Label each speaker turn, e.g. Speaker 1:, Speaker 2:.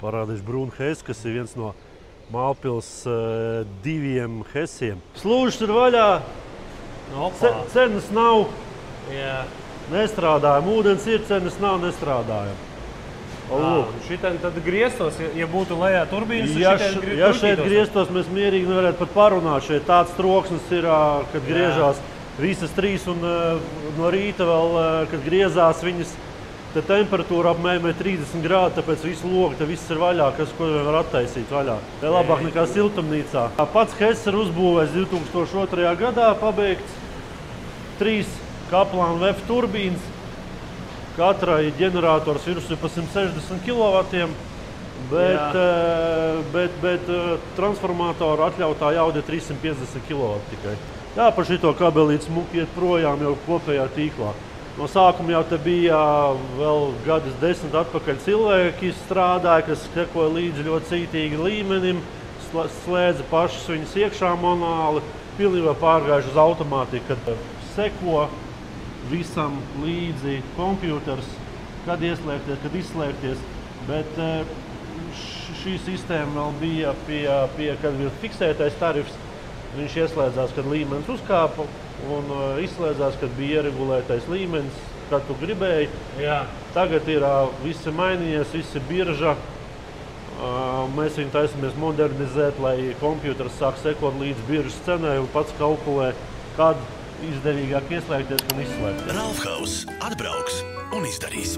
Speaker 1: Parādīšu Brūnu Hesi, kas ir viens no Mālpils 2 Hesiem. Slūžas ir vaļā, cenas nav, nestrādājam. Ūdens ir, cenas nav, nestrādājam.
Speaker 2: Šitien tad griestos, ja būtu lejā turbīnas,
Speaker 1: ja šeit griestos, mēs mierīgi nevarētu pat parunāt. Šeit tāds troksnis ir, kad griežās visas 3 un no rīta vēl, kad griezās viņas. Te temperatūra apmēram 30 grādi, tāpēc visu logu, te viss ir vaļā, ko var attaisīt vaļā. Te labāk nekā siltumnīcā. Pats Hess ir uzbūvēts 2002. gadā, pabeigts 3 Kaplan VF turbīnas. Katrai ģenerators virsū pa 160 kW, bet transformatoru atļautā jauda 350 kW tikai. Jā, par šito kabelīti smuki iet projām jau kopējā tīklā. No sākuma jau te bija vēl gadus 10 atpakaļ cilvēki strādāja, kas sekoja līdzi ļoti cītīgi līmenim, slēdza pašas viņas iekšā manuāli, pilnībā pārgājuši uz automātiku, kad seko visam līdzi kompjuters, kad ieslēgties, kad izslēgties. Bet šī sistēma vēl bija kad ir fiksētais tarifs, viņš ieslēdzās, kad līmenis uzkāpa, un izslēdzās, kad bija ieregulētais līmenis, kad tu gribēji. Tagad ir viss mainījies, viss ir birža. Mēs viņu taisamies modernizēt, lai kompjuters sāk sekot līdz biržas cenai un pats kalkulē, kad izdevīgāk ieslēgties un izslēgties.
Speaker 3: Ralfhaus atbrauks un izdarīs.